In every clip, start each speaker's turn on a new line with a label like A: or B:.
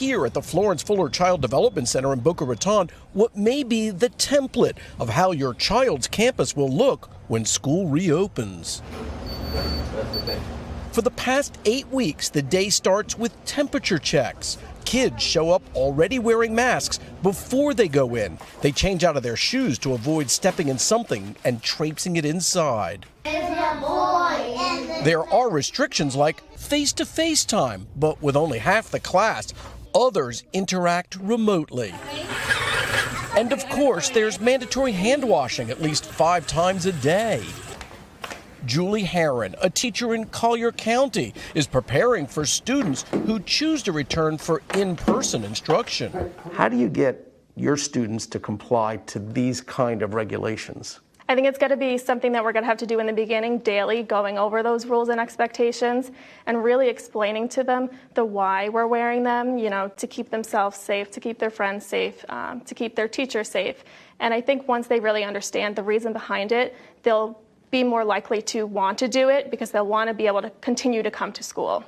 A: here at the Florence Fuller Child Development Center in Boca Raton what may be the template of how your child's campus will look when school reopens. For the past 8 weeks, the day starts with temperature checks. Kids show up already wearing masks before they go in. They change out of their shoes to avoid stepping in something and traipsing it inside. There are restrictions like face-to-face time, but with only half the class, others interact remotely. And of course, there's mandatory hand washing at least 5 times a day. Julie Herron, a teacher in Collier County, is preparing for students who choose to return for in-person instruction. How do you get your students to comply to these kind of regulations?
B: I think it's going to be something that we're going to have to do in the beginning, daily, going over those rules and expectations and really explaining to them the why we're wearing them, to keep themselves safe, to keep their friends safe, to keep their teachers safe. And I think once they really understand the reason behind it, they'll be more likely to want to do it because they'll want to be able to continue to come to school.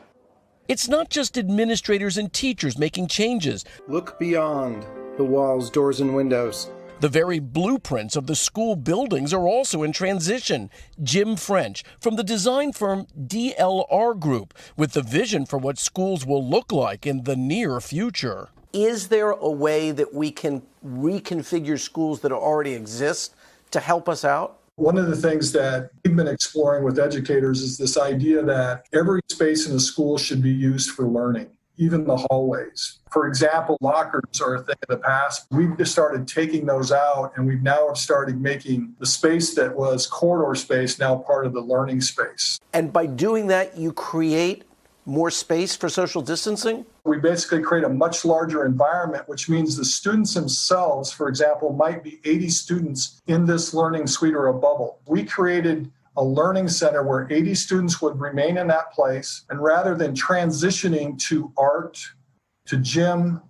A: It's not just administrators and teachers making changes.
C: Look beyond the walls, doors, and windows.
A: The very blueprints of the school buildings are also in transition. Jim French from the design firm DLR Group with the vision for what schools will look like in the near future. Is there a way that we can reconfigure schools that already exist to help us out?
D: One of the things that we've been exploring with educators is this idea that every space in a school should be used for learning, even the hallways. For example, lockers are a thing of the past. We've just started taking those out, and we've now started making the space that was corridor space now part of the learning space.
A: And by doing that, you create more space for social distancing?
D: We basically create a much larger environment, which means the students themselves, for example, might be 80 students in this learning suite or a bubble. We created a learning center where 80 students would remain in that place, and rather than transitioning to art, to gym,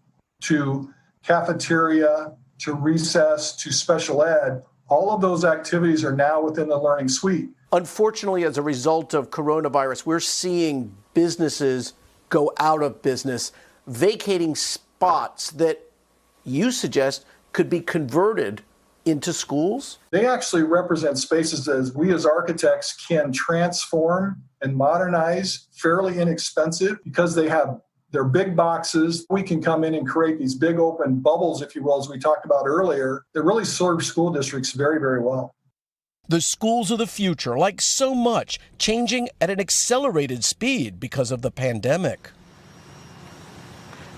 D: to cafeteria, to recess, to special ed, all of those activities are now within the learning suite.
A: Unfortunately, as a result of coronavirus, we're seeing businesses go out of business, vacating spots that you suggest could be converted into schools?
D: They actually represent spaces that we as architects can transform and modernize, fairly inexpensive, because they're big boxes. We can come in and create these big open bubbles, if you will, as we talked about earlier, that really serve school districts very, very well.
A: The schools of the future, like so much, changing at an accelerated speed because of the pandemic.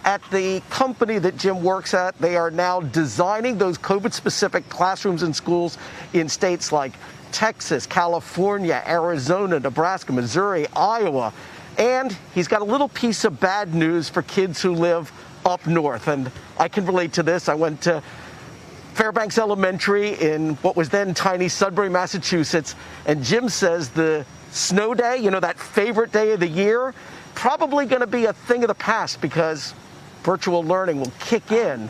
A: At the company that Jim works at, they are now designing those COVID-specific classrooms in schools in states like Texas, California, Arizona, Nebraska, Missouri, Iowa. And he's got a little piece of bad news for kids who live up north. And I can relate to this. I went to Fairbanks Elementary in what was then tiny Sudbury, Massachusetts. And Jim says the snow day, that favorite day of the year, probably going to be a thing of the past because virtual learning will kick in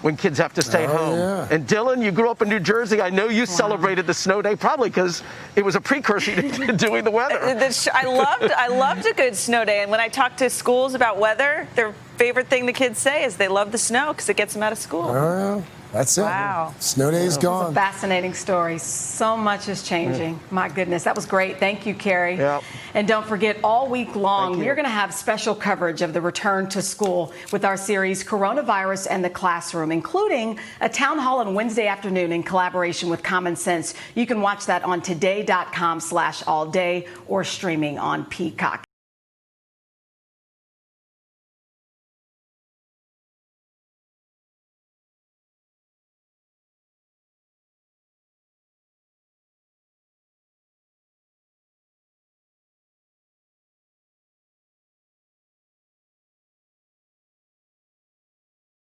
A: when kids have to stay home.
E: Yeah.
A: And Dylan, you grew up in New Jersey. I know you celebrated the snow day, probably because it was a precursor to doing the weather.
F: I loved a good snow day. And when I talk to schools about weather, their favorite thing the kids say is they love the snow because it gets them out of school.
E: Oh, that's it.
G: Wow.
E: Snow day is gone.
G: It's a fascinating story. So much is changing. My goodness, that was great. Thank you, Kerry.
A: Yep.
G: And don't forget, all week long, we're going to have special coverage of the return to school with our series Coronavirus and the Classroom, including a town hall on Wednesday afternoon in collaboration with Common Sense. You can watch that on today.com/allday or streaming on Peacock.